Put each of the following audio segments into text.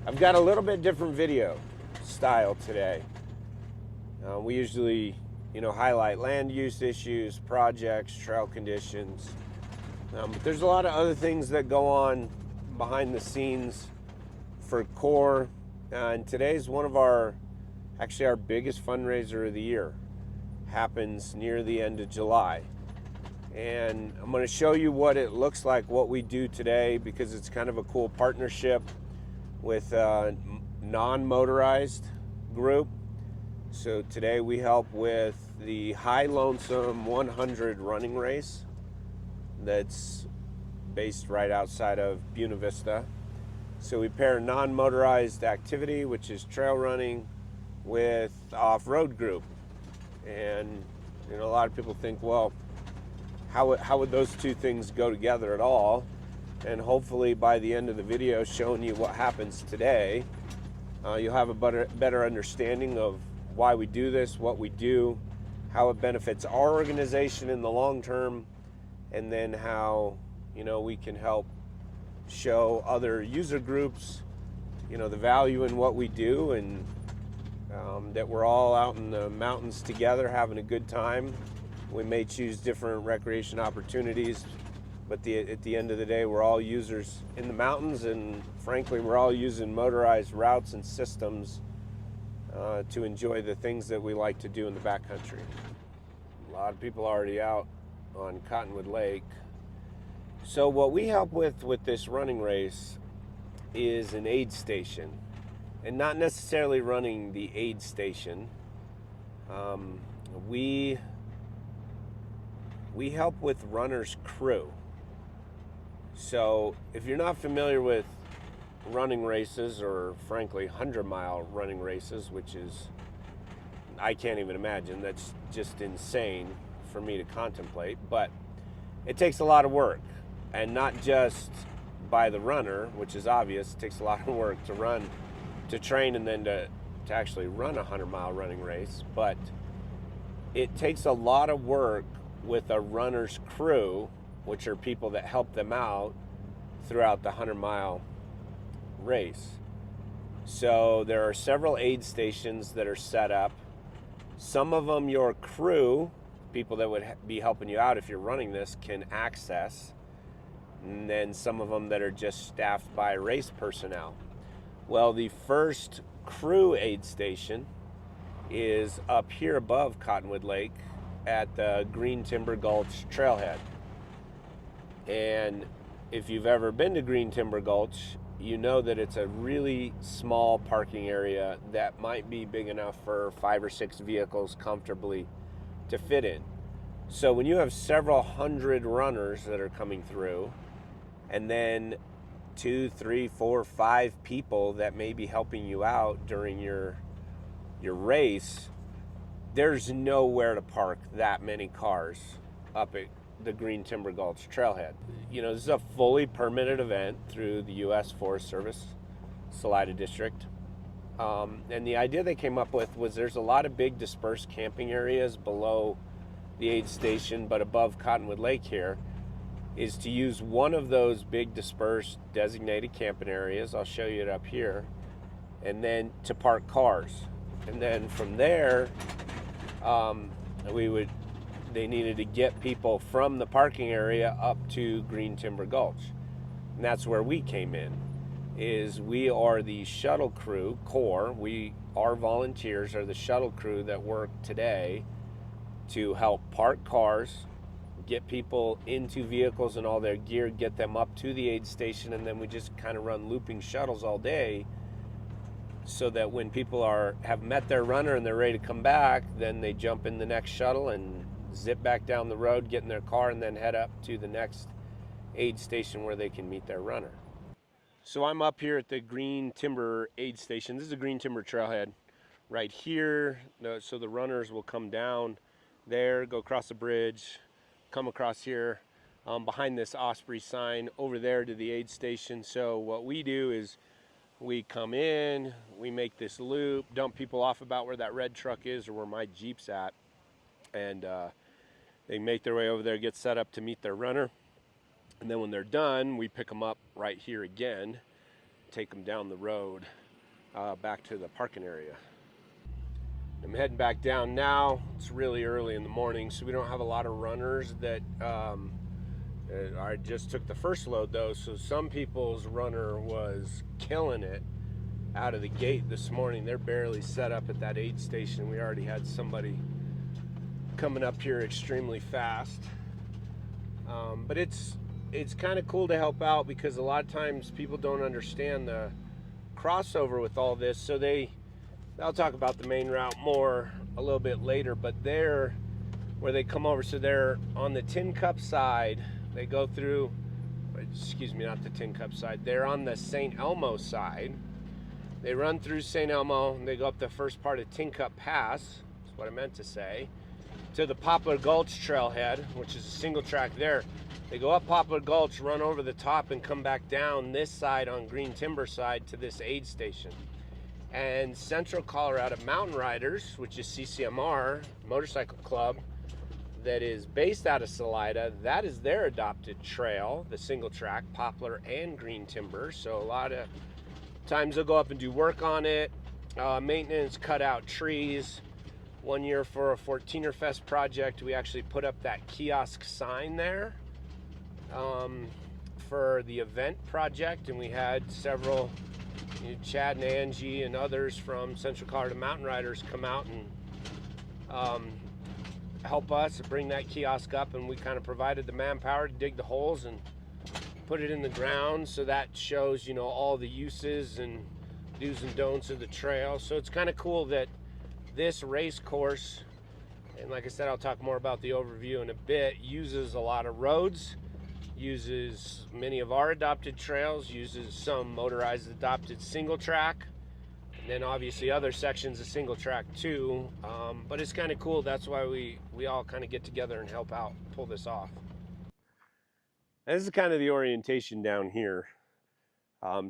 I've got a little bit different video style today. We usually, highlight land use issues, projects, trail conditions. But there's a lot of other things that go on behind the scenes for CORE. And today's one of our biggest fundraiser of the year. Happens near the end of July. And I'm going to show you what it looks like, what we do today, because it's kind of a cool partnership with a non-motorized group. So today we help with the Highlonesome 100 running race that's based right outside of Buena Vista. So we pair non-motorized activity, which is trail running, with off-road group. And a lot of people think, well, how would those two things go together at all? And hopefully by the end of the video showing you what happens today, you'll have a better understanding of why we do this, what we do, how it benefits our organization in the long term, and then how we can help show other user groups the value in what we do, and that we're all out in the mountains together having a good time. We may choose different recreation opportunities, but at the end of the day, we're all users in the mountains, and frankly, we're all using motorized routes and systems to enjoy the things that we like to do in the backcountry. A lot of people already out on Cottonwood Lake. So what we help with this running race is an aid station, and not necessarily running the aid station. We help with runners' crew. So if you're not familiar with running races, or frankly 100-mile running races, which is, I can't even imagine, that's just insane for me to contemplate, but it takes a lot of work, and not just by the runner, which is obvious. It takes a lot of work to train and then to actually run a 100-mile running race, but it takes a lot of work with a runner's crew, which are people that help them out throughout the 100-mile race. So there are several aid stations that are set up. Some of them your crew, people that would be helping you out if you're running this, can access, and then some of them that are just staffed by race personnel. Well, the first crew aid station is up here above Cottonwood Lake at the Green Timber Gulch trailhead. And if you've ever been to Green Timber Gulch, you know that it's a really small parking area that might be big enough for 5 or 6 vehicles comfortably to fit in. So when you have several hundred runners that are coming through, and then 2, 3, 4, 5 people that may be helping you out during your race, there's nowhere to park that many cars up at the Green Timber Gulch trailhead. This is a fully permitted event through the U.S. Forest Service, Salida District. And the idea they came up with was there's a lot of big dispersed camping areas below the aid station, but above Cottonwood Lake here, is to use one of those big dispersed designated camping areas, I'll show you it up here, and then to park cars. And then from there, they needed to get people from the parking area up to Green Timber Gulch. And that's where we came in, is we are the shuttle crew, CORE. Our volunteers are the shuttle crew that work today to help park cars, get people into vehicles and all their gear, get them up to the aid station, and then we just kind of run looping shuttles all day, so that when people have met their runner and they're ready to come back, then they jump in the next shuttle and zip back down the road, get in their car, and then head up to the next aid station where they can meet their runner. So I'm up here at the Green Timber aid station. This is a Green Timber trailhead right here. So the runners will come down there, go across the bridge, come across here behind this Osprey sign over there to the aid station. So what we do is we come in, we make this loop, dump people off about where that red truck is or where my Jeep's at, and they make their way over there, get set up to meet their runner. And then when they're done, we pick them up right here again, take them down the road back to the parking area. I'm heading back down now. It's really early in the morning, so we don't have a lot of runners that I just took the first load though, so some people's runner was killing it out of the gate this morning. They're barely set up at that aid station. We already had somebody coming up here extremely fast. But it's kind of cool to help out, because a lot of times people don't understand the crossover with all this. So I'll talk about the main route more a little bit later, but they're where they come over. So they're on the Tin Cup side. They go through, excuse me, not the Tin Cup side. They're on the St. Elmo side. They run through St. Elmo and they go up the first part of Tin Cup Pass, that's what I meant to say, to the Poplar Gulch trailhead, which is a single track there. They go up Poplar Gulch, run over the top, and come back down this side on Green Timber side to this aid station. And Central Colorado Mountain Riders, which is CCMR, motorcycle club, that is based out of Salida, that is their adopted trail, the single track, Poplar and Green Timber. So a lot of times they'll go up and do work on it, maintenance, cut out trees. One year for a 14er Fest project, we actually put up that kiosk sign there for the event project, and we had several, Chad and Angie and others from Central Colorado Mountain Riders come out and help us bring that kiosk up, and we kind of provided the manpower to dig the holes and put it in the ground. So that shows, all the uses and do's and don'ts of the trail. So it's kind of cool that this race course, and like I said, I'll talk more about the overview in a bit, uses a lot of roads, uses many of our adopted trails, uses some motorized adopted single track, and then obviously other sections of single track too. But it's kind of cool. That's why we all kind of get together and help out pull this off. And this is kind of the orientation down here.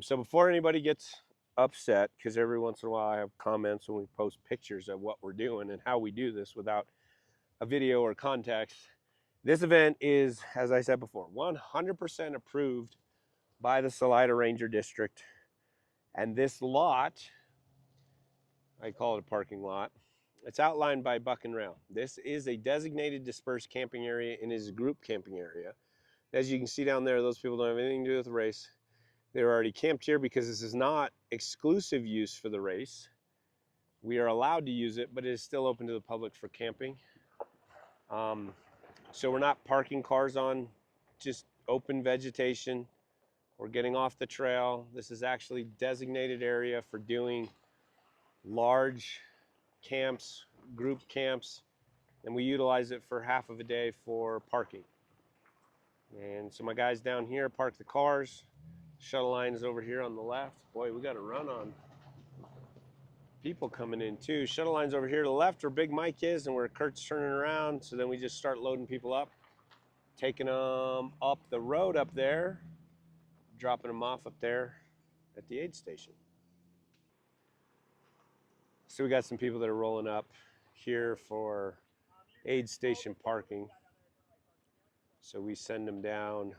So before anybody gets upset, because every once in a while I have comments when we post pictures of what we're doing and how we do this without a video or context, this event is, as I said before, 100% approved by the Salida Ranger District. And this lot, I call it a parking lot, it's outlined by Buck and Rail. This is a designated dispersed camping area and is a group camping area. As you can see down there, those people don't have anything to do with the race. They're already camped here because this is not exclusive use for the race. We are allowed to use it, but it is still open to the public for camping. So we're not parking cars on just open vegetation. We're getting off the trail. This is actually designated area for doing large camps, group camps, and we utilize it for half of a day for parking. And so my guys down here park the cars. Shuttle line is over here on the left. Boy, we got a run on people coming in too. Shuttle line's over here to the left where Big Mike is and where Kurt's turning around. So then we just start loading people up, taking them up the road up there, dropping them off up there at the aid station. So we got some people that are rolling up here for aid station parking. So we send them down.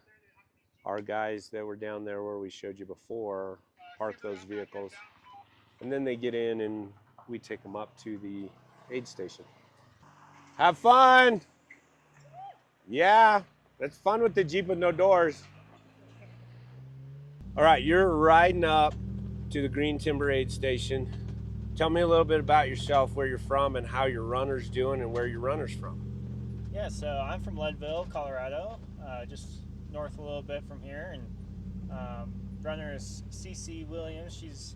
Our guys that were down there where we showed you before park those vehicles, and then they get in and we take them up to the aid station. Have fun! Yeah, that's fun with the Jeep with no doors. All right, you're riding up to the Green Timber aid station. Tell me a little bit about yourself, where you're from and how your runner's doing and where your runner's from. Yeah, so I'm from Leadville, Colorado, just north a little bit from here, and runner is CC Williams. She's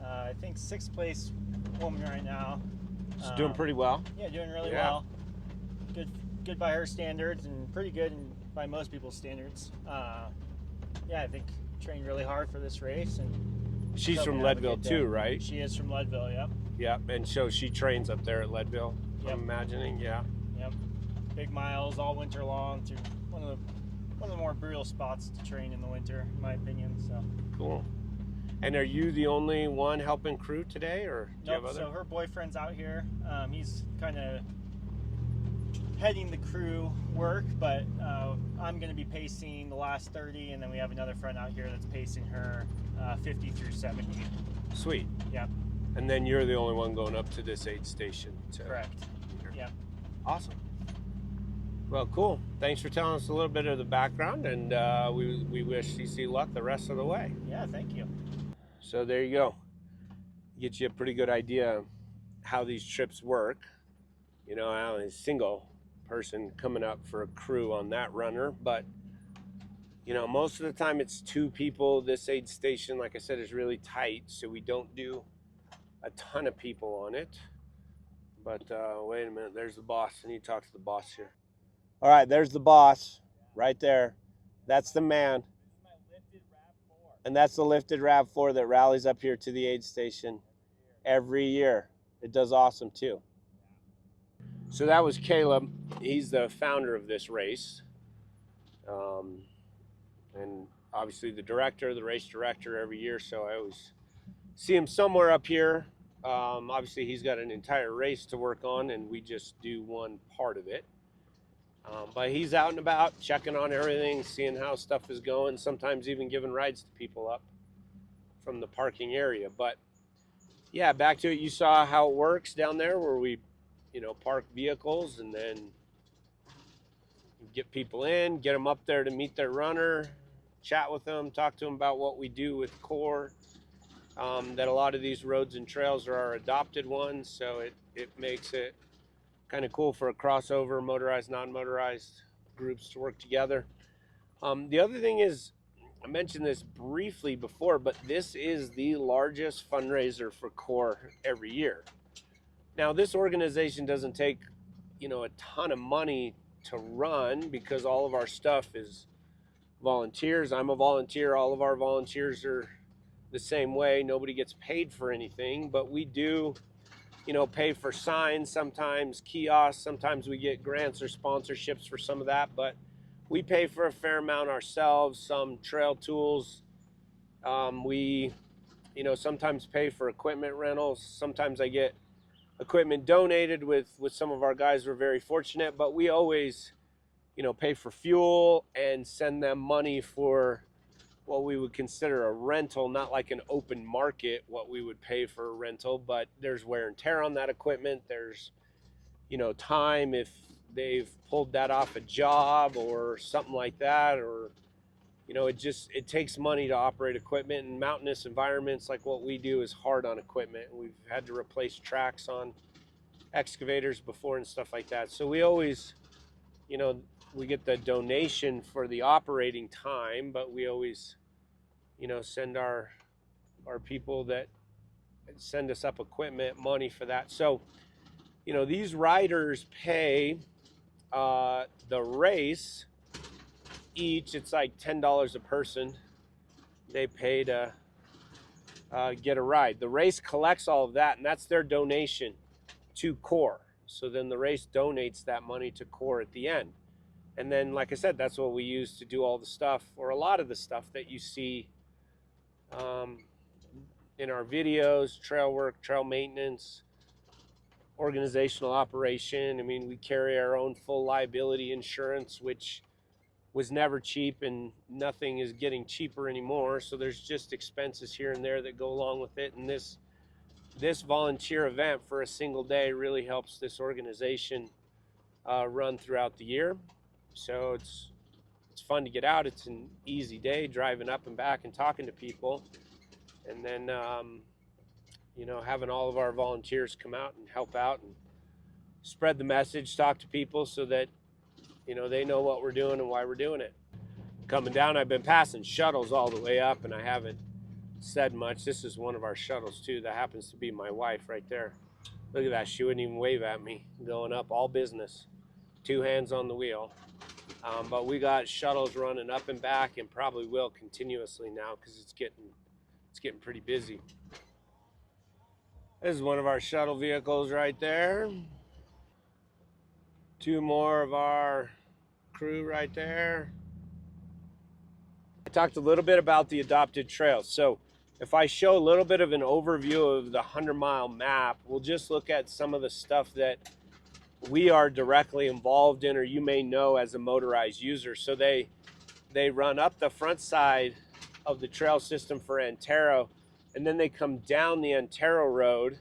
I think 6th place woman right now. She's doing pretty well. Yeah, doing really well. Good by her standards, and pretty good by most people's standards. Yeah, I think trained really hard for this race, and she's from Leadville too, right? She is from Leadville, yep. Yep, and so she trains up there at Leadville. Yep. I'm imagining, yeah. Yep, big miles all winter long through one of the more brutal spots to train in the winter, in my opinion. So cool. And are you the only one helping crew today, or do you have other? So her boyfriend's out here. He's kind of heading the crew work, but I'm going to be pacing the last 30, and then we have another friend out here that's pacing her 50 through 70. Sweet. Yeah. And then you're the only one going up to this aid station. Correct. Yeah. Awesome. Well, cool. Thanks for telling us a little bit of the background, and we wish CC luck the rest of the way. Yeah, thank you. So there you go. Get you a pretty good idea of how these trips work. You know, I'm a single person coming up for a crew on that runner, but you know, most of the time it's 2 people. This aid station, like I said, is really tight, so we don't do a ton of people on it. But wait a minute, there's the boss. I need to talk to the boss here. All right, there's the boss right there. That's the man. And that's the lifted RAV4 that rallies up here to the aid station every year. It does awesome too. So that was Caleb. He's the founder of this race. And obviously the director, the race director every year. So I always see him somewhere up here. Obviously he's got an entire race to work on, and we just do one part of it. But he's out and about checking on everything, seeing how stuff is going, sometimes even giving rides to people up from the parking area. But yeah, back to it. You saw how it works down there where we, you know, park vehicles and then get people in, get them up there to meet their runner, chat with them, talk to them about what we do with CORE. That a lot of these roads and trails are our adopted ones, so it makes it kind of cool for a crossover, motorized, non-motorized groups to work together. The other thing is, I mentioned this briefly before, but this is the largest fundraiser for CORE every year. Now, this organization doesn't take, you know, a ton of money to run because all of our stuff is volunteers. I'm a volunteer. All of our volunteers are the same way. Nobody gets paid for anything, but we do, you know, pay for signs, sometimes kiosks, sometimes we get grants or sponsorships for some of that, but we pay for a fair amount ourselves, some trail tools. We, you know, sometimes pay for equipment rentals. Sometimes I get equipment donated with some of our guys. We're very fortunate, but we always, you know, pay for fuel and send them money for what we would consider a rental, not like an open market, what we would pay for a rental, but there's wear and tear on that equipment. There's, you know, time if they've pulled that off a job or something like that, or, you know, it takes money to operate equipment. In mountainous environments like what we do is hard on equipment. We've had to replace tracks on excavators before and stuff like that. So we always, you know, we get the donation for the operating time, but we always, you know, send our people that send us up equipment money for that. So, you know, these riders pay the race each, it's like $10 a person. They pay to get a ride. The race collects all of that, and that's their donation to CORE. So then the race donates that money to CORE at the end. And then, like I said, that's what we use to do all the stuff, or a lot of the stuff that you see in our videos: trail work, trail maintenance, organizational operation. I mean, we carry our own full liability insurance, which was never cheap, and nothing is getting cheaper anymore. So there's just expenses here and there that go along with it. And this volunteer event for a single day really helps this organization run throughout the year. So it's fun to get out. It's an easy day driving up and back and talking to people, and then you know, having all of our volunteers come out and help out and spread the message, talk to people so that, you know, they know what we're doing and why we're doing it. Coming down, I've been passing shuttles all the way up, and I haven't said much. This is one of our shuttles too. That happens to be my wife right there. Look at that. She wouldn't even wave at me going up. All business, 2 hands on the wheel. But we got shuttles running up and back, and probably will continuously now because it's getting pretty busy. This is one of our shuttle vehicles right there. 2 more of our crew right there. I talked a little bit about the adopted trails. So if I show a little bit of an overview of the 100-mile map, we'll just look at some of the stuff that we are directly involved in, or you may know as a motorized user. So they run up the front side of the trail system for Antero, and then they come down the Antero Road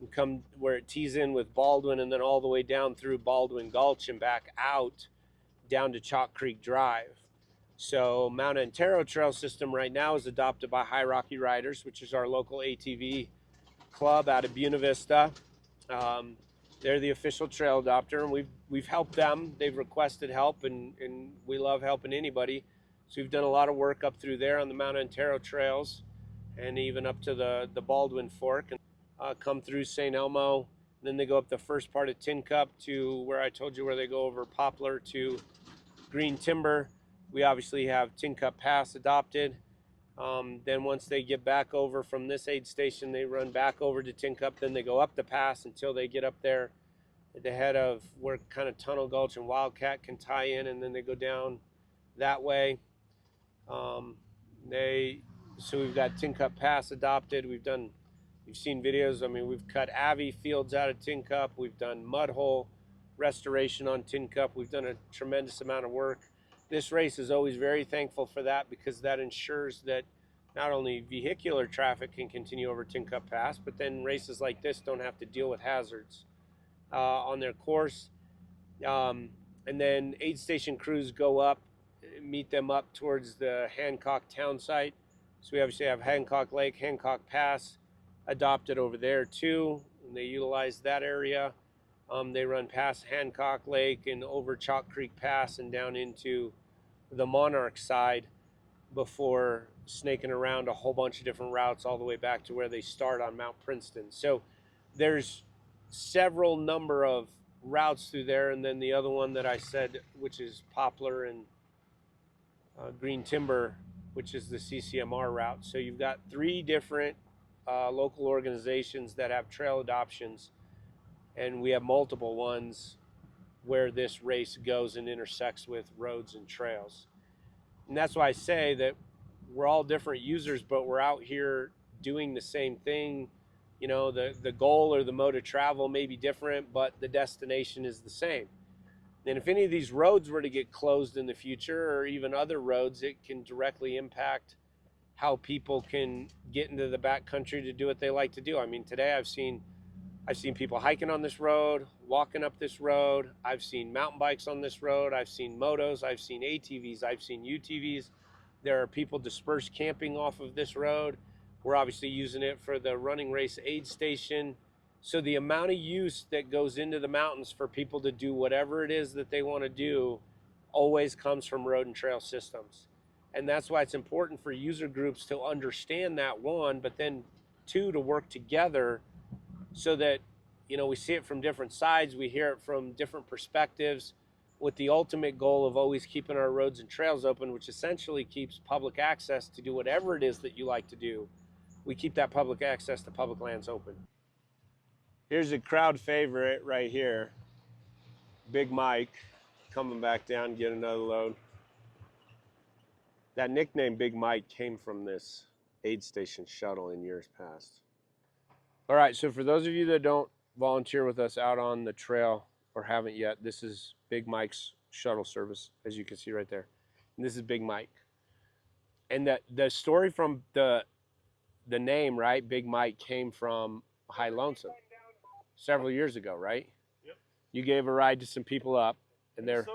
and come where it tees in with Baldwin, and then all the way down through Baldwin Gulch and back out down to Chalk Creek Drive. So Mount Antero Trail System right now is adopted by High Rocky Riders, which is our local ATV club out of Buena Vista. They're the official trail adopter, and we've helped them. They've requested help, and we love helping anybody. So we've done a lot of work up through there on the Mount Antero trails, and even up to the Baldwin Fork, and come through St. Elmo. And then they go up the first part of Tin Cup to where I told you where they go over Poplar to Green Timber. We obviously have Tin Cup Pass adopted. Then once they get back over from this aid station, they run back over to Tin Cup. Then they go up the pass until they get up there at the head of where kind of Tunnel Gulch and Wildcat can tie in, and then they go down that way. So we've got Tin Cup Pass adopted. You've seen videos. I mean, we've cut Avi fields out of Tin Cup. We've done mud hole restoration on Tin Cup. We've done a tremendous amount of work. This race is always very thankful for that, because that ensures that not only vehicular traffic can continue over Tin Cup Pass, but then races like this don't have to deal with hazards on their course. And then aid station crews go up, meet them up towards the Hancock town site. So we obviously have Hancock Lake, Hancock Pass adopted over there too, and they utilize that area. They run past Hancock Lake and over Chalk Creek Pass and down into the Monarch side before snaking around a whole bunch of different routes all the way back to where they start on Mount Princeton. So there's several number of routes through there, and then the other one that I said, which is Poplar and Green Timber, which is the CCMR route. So you've got 3 different local organizations that have trail adoptions, and we have multiple ones where this race goes and intersects with roads and trails. And that's why I say that we're all different users, but we're out here doing the same thing. You know, the goal or the mode of travel may be different, but the destination is the same. And if any of these roads were to get closed in the future, or even other roads, it can directly impact how people can get into the backcountry to do what they like to do. I mean, today I've seen people hiking on this road, walking up this road. I've seen mountain bikes on this road. I've seen motos. I've seen ATVs. I've seen UTVs. There are people dispersed camping off of this road. We're obviously using it for the running race aid station. So the amount of use that goes into the mountains for people to do whatever it is that they want to do always comes from road and trail systems. And that's why it's important for user groups to understand that, one, but then 2, to work together so that, you know, we see it from different sides, we hear it from different perspectives, with the ultimate goal of always keeping our roads and trails open, which essentially keeps public access to do whatever it is that you like to do. We keep that public access to public lands open. Here's a crowd favorite right here. Big Mike coming back down, get another load. That nickname Big Mike came from this aid station shuttle in years past. All right, so for those of you that don't volunteer with us out on the trail or haven't yet, this is Big Mike's shuttle service, as you can see right there. And this is Big Mike. And the story from the name, right, Big Mike, came from Highlonesome several years ago, right? Yep. You gave a ride to some people up, and they're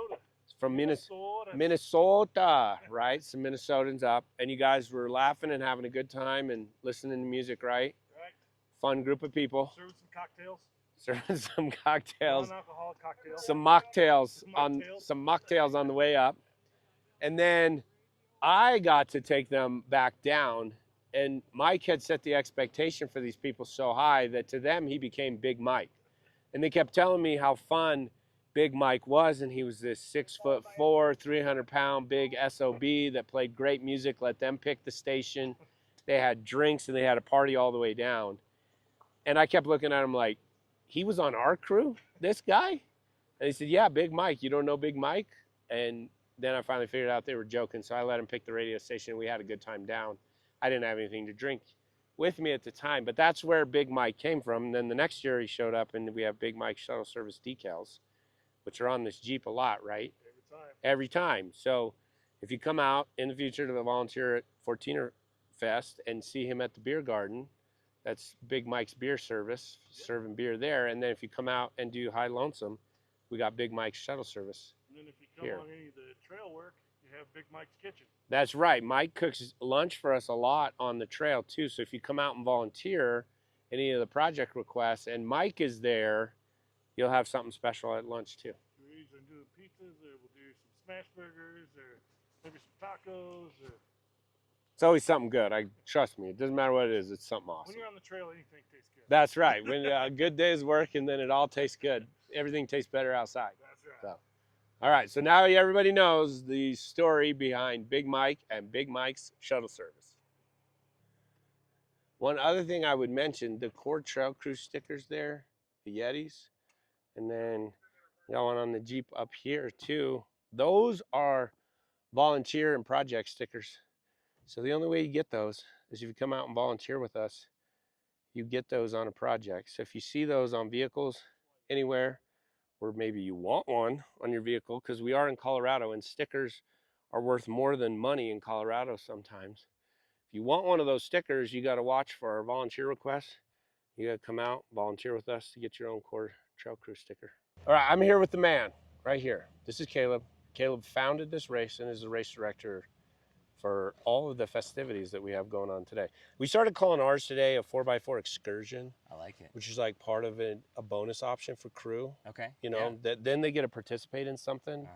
from Minnesota, right? Some Minnesotans up, and you guys were laughing and having a good time and listening to music, right? Right. Fun group of people. Serving some cocktails. Serving some cocktails. Non-alcoholic cocktails. Some mocktails on the way up. And then I got to take them back down, and Mike had set the expectation for these people so high that to them he became Big Mike. And they kept telling me how fun Big Mike was, and he was this 6'4", 300-pound big SOB that played great music, let them pick the station. They had drinks and they had a party all the way down. And I kept looking at him like, he was on our crew, this guy? And he said, yeah, Big Mike. You don't know Big Mike? And then I finally figured out they were joking, so I let him pick the radio station. We had a good time down. I didn't have anything to drink with me at the time, but that's where Big Mike came from. And then the next year he showed up, and we have Big Mike shuttle service decals. which are on this Jeep a lot, right? Every time. Every time. So if you come out in the future to the volunteer at 14er Fest and see him at the beer garden, that's Big Mike's beer service, serving beer there. And then if you come out and do Highlonesome, we got Big Mike's shuttle service. And then if you come here. on any of the trail work, you have Big Mike's Kitchen. That's right. Mike cooks lunch for us a lot on the trail too. So if you come out and volunteer any of the project requests and Mike is there, you'll have something special at lunch too. We're either doing pizzas, or we'll do some smash burgers, or maybe some tacos, or... It's always something good. Trust me. It doesn't matter what it is. It's something awesome. When you're on the trail, anything tastes good. That's right. When a good day's work, and then it all tastes good. Everything tastes better outside. That's right. So, all right. So now everybody knows the story behind Big Mike and Big Mike's shuttle service. One other thing I would mention: the Core Trail Crew stickers there, the Yetis, and then got one on the Jeep up here too. Those are volunteer and project stickers. So the only way you get those is if you come out and volunteer with us, you get those on a project. So if you see those on vehicles anywhere, or maybe you want one on your vehicle, because we are in Colorado and stickers are worth more than money in Colorado sometimes. If you want one of those stickers, you got to watch for our volunteer requests. You got to come out, volunteer with us to get your own Core Trail Crew sticker. All right, I'm here with the man right here. This is Caleb. Caleb founded this race and is the race director for all of the festivities that we have going on today. We started calling ours today a 4x4 excursion. I like it. Which is like part of a bonus option for crew. Okay. You know, then they get to participate in something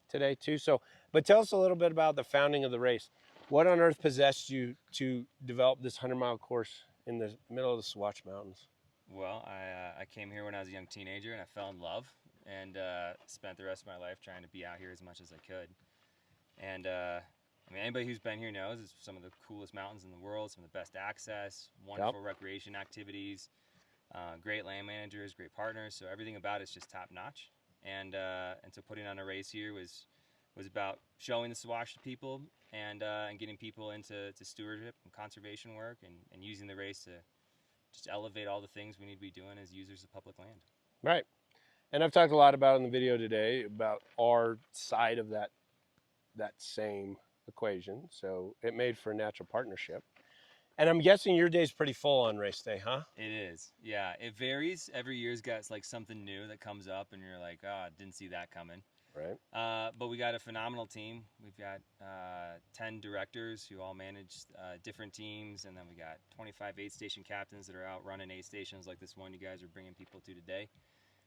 today too. So, but tell us a little bit about the founding of the race. What on earth possessed you to develop this 100-mile course in the middle of the Swatch Mountains? Well, I came here when I was a young teenager and I fell in love and spent the rest of my life trying to be out here as much as I could. And I mean, anybody who's been here knows it's some of the coolest mountains in the world, some of the best access, wonderful recreation activities, great land managers, great partners. So everything about it's just top notch. And so putting on a race here was about showing the Swatch to people and getting people into stewardship and conservation work and using the race to just elevate all the things we need to be doing as users of public land. Right. And I've talked a lot about in the video today about our side of that same equation. So it made for a natural partnership. And I'm guessing your day's pretty full on race day, huh? It is. Yeah, it varies. Every year's got like something new that comes up and you're like, oh, I didn't see that coming. Right. But we got a phenomenal team. We've got 10 directors who all manage different teams. And then we got 25 aid station captains that are out running aid stations like this one you guys are bringing people to today.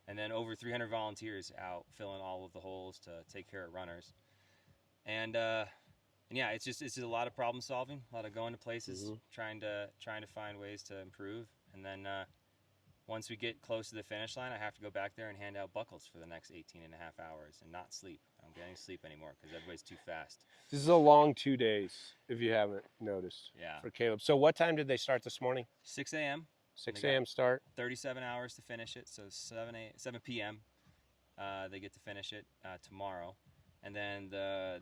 And then over 300 volunteers out filling all of the holes to take care of runners. And yeah, it's just a lot of problem solving, a lot of going to places, trying to find ways to improve. And then once we get close to the finish line, I have to go back there and hand out buckles for the next 18 and a half hours and not sleep. I don't get any sleep anymore because everybody's too fast. This is a long 2 days, if you haven't noticed, for Caleb. So what time did they start this morning? 6 a.m. 6 a.m. start. 37 hours to finish it, so 7 p.m. They get to finish it tomorrow. And then the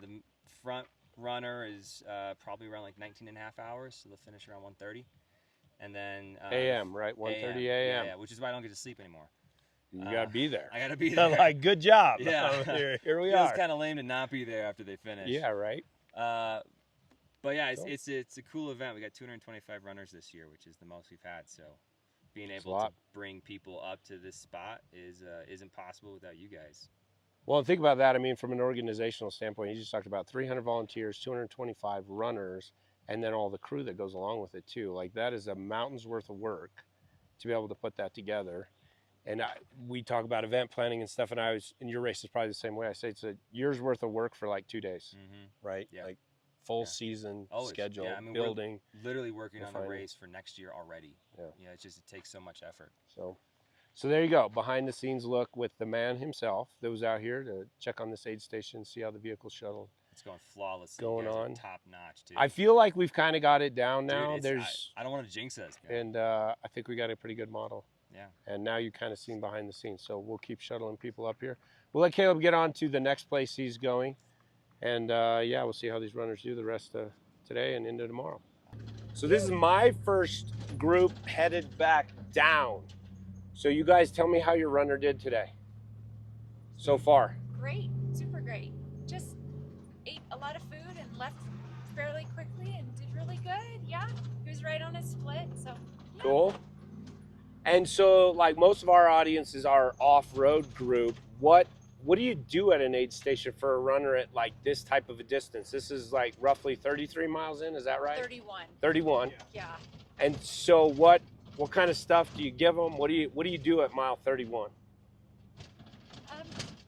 front runner is probably around like 19 and a half hours, so they'll finish around 1:30. And then a.m., right? 1:30 a.m. Yeah, which is why I don't get to sleep anymore. You gotta be there. I gotta be there. Like, good job. Yeah. Here we are. are. It's kind of lame to not be there after they finish. Yeah, right. But yeah, it's a cool event. We got 225 runners this year, which is the most we've had. So being able to bring people up to this spot is impossible without you guys. Well, think about that. I mean, from an organizational standpoint, you just talked about 300 volunteers, 225 runners, and then all the crew that goes along with it too. Like, that is a mountain's worth of work to be able to put that together. And we talk about event planning and stuff, and and your race is probably the same way. I say it's a year's worth of work for like 2 days, right? Yeah. Like full season schedule, I mean, building. We're literally working on the race for next year already. Yeah, it takes so much effort. So there you go, behind the scenes look with the man himself that was out here to check on this aid station, see how the vehicle shuttle. It's going flawlessly. Going on. Top notch too. I feel like we've kind of got it down now. Dude, I don't want to jinx us, man. And I think we got a pretty good model. Yeah. And now you kind of seen behind the scenes. So we'll keep shuttling people up here. We'll let Caleb get on to the next place he's going. And yeah, we'll see how these runners do the rest of today and into tomorrow. So this is my first group headed back down. So you guys tell me how your runner did today. so far? Great, super great. Just ate a lot of food and left fairly quickly and did really good. Yeah, he was right on his split, so yeah. Cool. And so, like, most of our audience is our off-road group. What do you do at an aid station for a runner at like this type of a distance? This is like roughly 33 miles in, is that right? 31. 31. Yeah. And so what kind of stuff do you give them? What do you do at mile 31?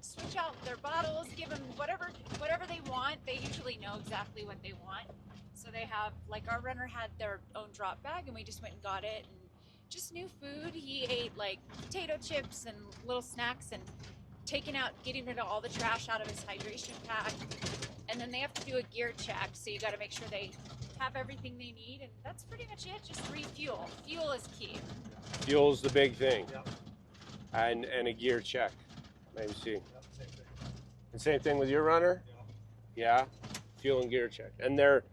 Switch out their bottles, give them whatever they want. They usually know exactly what they want. So they have, like, our runner had their own drop bag and we just went and got it, and just new food. He ate like potato chips and little snacks and getting rid of all the trash out of his hydration pack. And then they have to do a gear check, so you got to make sure they have everything they need, and that's pretty much it. Just refuel. Fuel is key. Fuel's the big thing. Yep. And a gear check. Let me see. Yep, same thing. And same thing with your runner? Yeah. Yeah. Fuel and gear check. And they're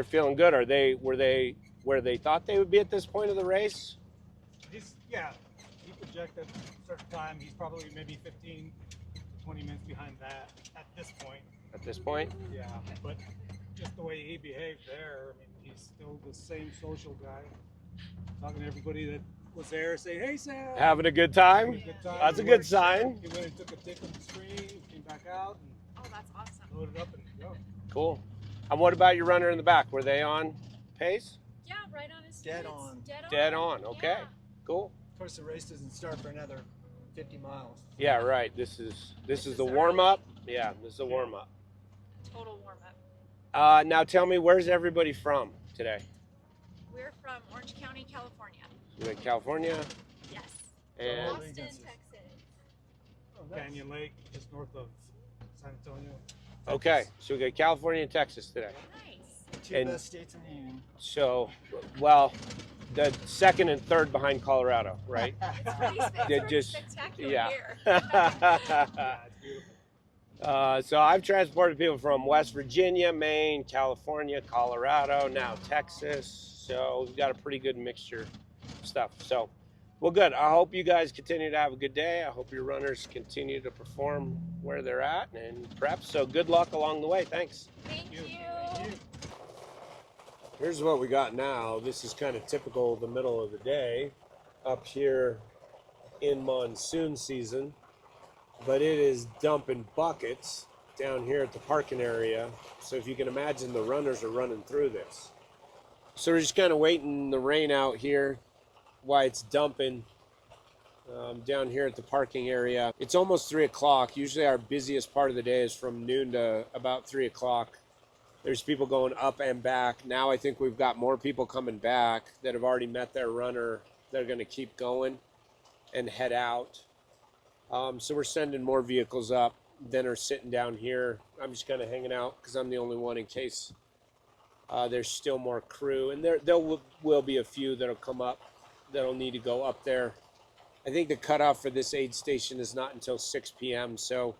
feeling good. Were they where they thought they would be at this point of the race? He projected a certain time. He's probably maybe 15 to 20 minutes behind that at this point. At this point? Yeah, but just the way he behaved there, I mean, he's still the same social guy. Talking to everybody that was there, say, "Hey, Sam." Having a good time? Having a good time. That's a good sign. He went and took a tick on the screen, came back out, and Oh, that's awesome. loaded up and go. Cool. And what about your runner in the back? Were they on pace? Yeah, right on his Dead splits. on. Dead on. Okay. Yeah. Cool. Of course, the race doesn't start for another 50 miles. Yeah, right. This is is the early. warm up. Yeah, this is the warm up. Total warm up. Now tell me, where's everybody from today? We're from Orange County, California. You're in California Yes. and Oh, Austin, Texas. Texas. Canyon Lake, just north of San Antonio. okay. So we got California and Texas today. Nice. Two And- best states in the union. So, well, the second and third behind Colorado, right? It's pretty just- spectacular yeah. here. Yeah, it's beautiful. So I've transported people from West Virginia, Maine, California, Colorado, now Texas. So we've got a pretty good mixture of stuff. So, well, good. I hope you guys continue to have a good day. I hope your runners continue to perform where they're at and prep. So good luck along the way. Thanks. Thank you. Here's what we got now. This is kind of typical of the middle of the day up here in monsoon season, but it is dumping buckets down here at the parking area. So if you can imagine, the runners are running through this. So we're just kind of waiting the rain out here while it's dumping down here at the parking area. It's almost 3 o'clock. Usually our busiest part of the day is from noon to about 3 o'clock. There's people going up and back. Now I think we've got more people coming back that have already met their runner. They're going to keep going and head out. So we're sending more vehicles up than are sitting down here. I'm just kind of hanging out because I'm the only one in case there's still more crew. And there will be a few that'll come up that'll need to go up there. I think the cutoff for this aid station is not until 6 p.m. So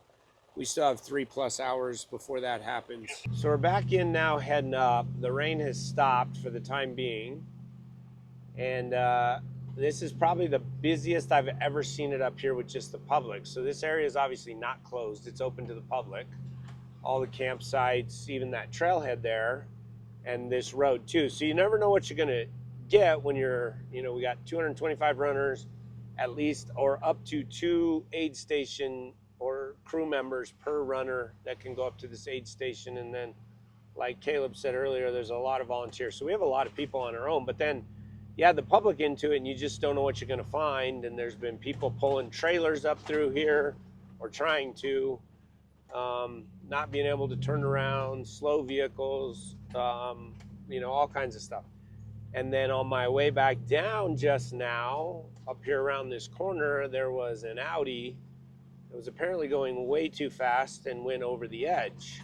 we still have 3+ hours before that happens. So we're back in now, heading up. The rain has stopped for the time being. And this is probably the busiest I've ever seen it up here with just the public. So this area is obviously not closed. It's open to the public. All the campsites, even that trailhead there, and this road too. So you never know what you're gonna get when you're, we got 225 runners at least, or up to 2 aid station or crew members per runner that can go up to this aid station. And then, like Caleb said earlier, there's a lot of volunteers. So we have a lot of people on our own, but then you add the public into it and you just don't know what you're gonna find. And there's been people pulling trailers up through here or trying to, not being able to turn around, slow vehicles, all kinds of stuff. And then on my way back down just now, up here around this corner, there was an Audi that was apparently going way too fast and went over the edge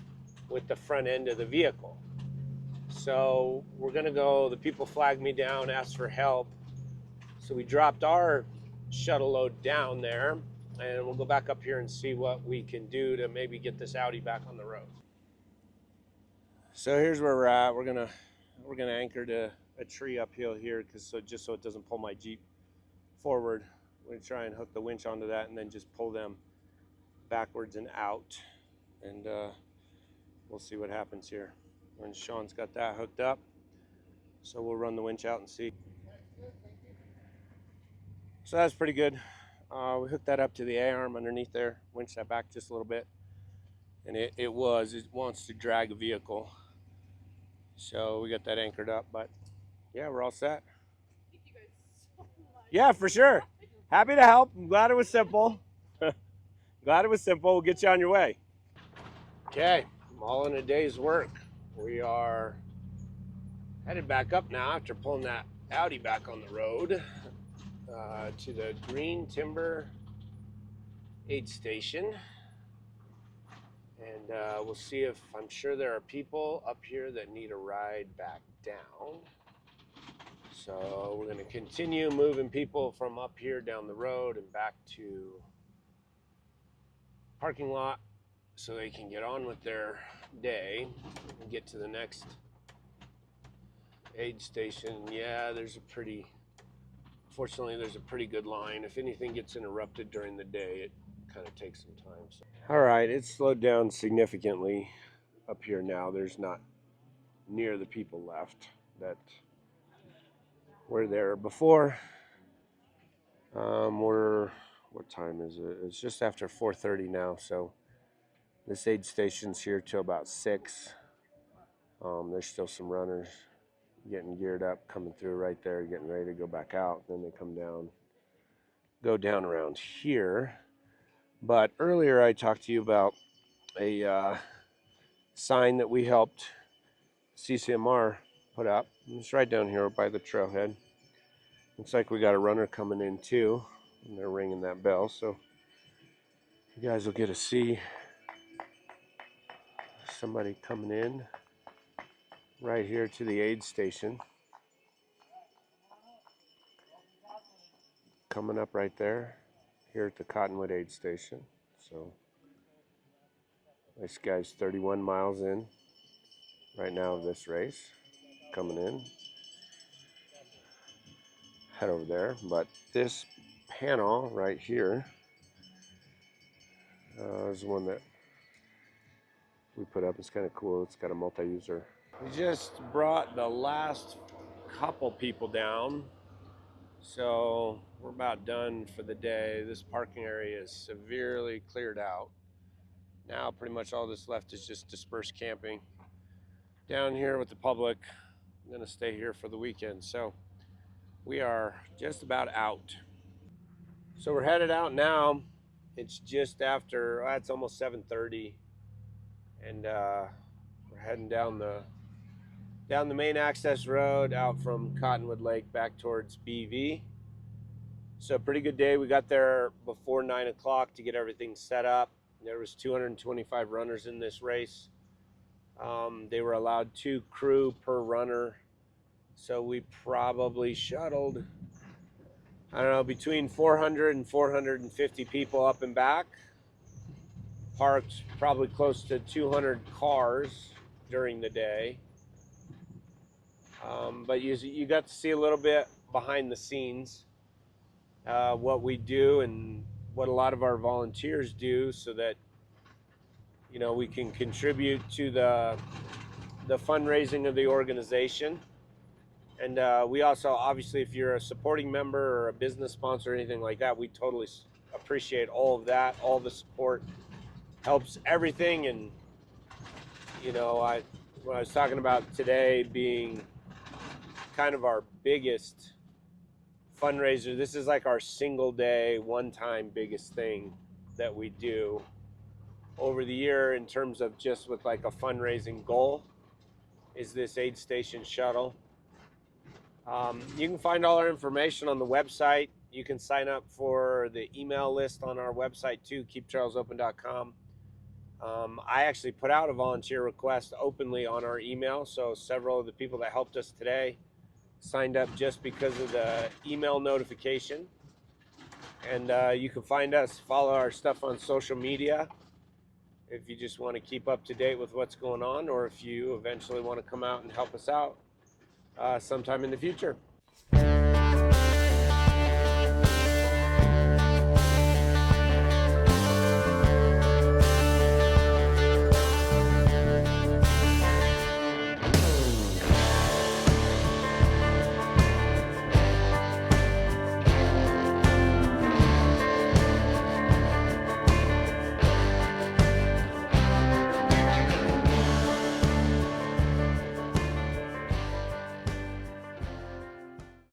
with the front end of the vehicle. So we're gonna go, the people flagged me down, asked for help. So we dropped our shuttle load down there, and we'll go back up here and see what we can do to maybe get this Audi back on the road. So here's where we're at. We're gonna anchor to a tree uphill here, just so it doesn't pull my Jeep forward. We're gonna try and hook the winch onto that and then just pull them backwards and out, and we'll see what happens here. And Sean's got that hooked up, so we'll run the winch out and see. So that's pretty good. We hooked that up to the A-arm underneath there, winched that back just a little bit, and it wants to drag a vehicle. So we got that anchored up, but yeah, we're all set. Thank you guys so much. Yeah, for sure. Happy to help. I'm glad it was simple. Glad it was simple. We'll get you on your way. Okay, all in a day's work. We are headed back up now after pulling that Audi back on the road to the Green Timber aid station. And we'll see if, I'm sure there are people up here that need a ride back down. So we're going to continue moving people from up here down the road and back to parking lot so they can get on with their day and get to the next aid station. Yeah, fortunately there's a pretty good line. If anything gets interrupted during the day, it kind of takes some time. So. All right, it's slowed down significantly up here now. There's not near the people left that were there before. What time is it? It's just after 4:30 now, so this aid station's here till about 6. There's still some runners getting geared up, coming through right there, getting ready to go back out. Then they go down around here. But earlier I talked to you about a sign that we helped CCMR put up. It's right down here by the trailhead. Looks like we got a runner coming in too, and they're ringing that bell, so you guys will get to see somebody coming in right here to the aid station. Coming up right there, here at the Cottonwood aid station. So this guy's 31 miles in right now of this race, coming in. Head over there, but this panel right here is one that we put up. It's kind of cool. It's got a multi-user. We just brought the last couple people down, so we're about done for the day. This parking area is severely cleared out. Now pretty much all that's left is just dispersed camping down here with the public. I'm gonna stay here for the weekend, so we are just about out. So we're headed out now. It's just after, it's almost 7:30, and we're heading down the main access road out from Cottonwood Lake back towards BV. So a pretty good day. We got there before 9 o'clock to get everything set up. There was 225 runners in this race. They were allowed 2 crew per runner. So we probably shuttled, I don't know, between 400 and 450 people up and back. Parked probably close to 200 cars during the day. But you got to see a little bit behind the scenes, what we do and what a lot of our volunteers do, so that we can contribute to the fundraising of the organization. And we also, obviously, if you're a supporting member or a business sponsor or anything like that, we totally appreciate all of that. All the support helps everything. And when I was talking about today being kind of our biggest fundraiser, this is like our single day, one-time biggest thing that we do over the year in terms of just with like a fundraising goal, is this aid station shuttle. You can find all our information on the website. You can sign up for the email list on our website too, keeptrailsopen.com. I actually put out a volunteer request openly on our email, so several of the people that helped us today signed up just because of the email notification. And you can follow our stuff on social media if you just want to keep up to date with what's going on, or if you eventually want to come out and help us out sometime in the future.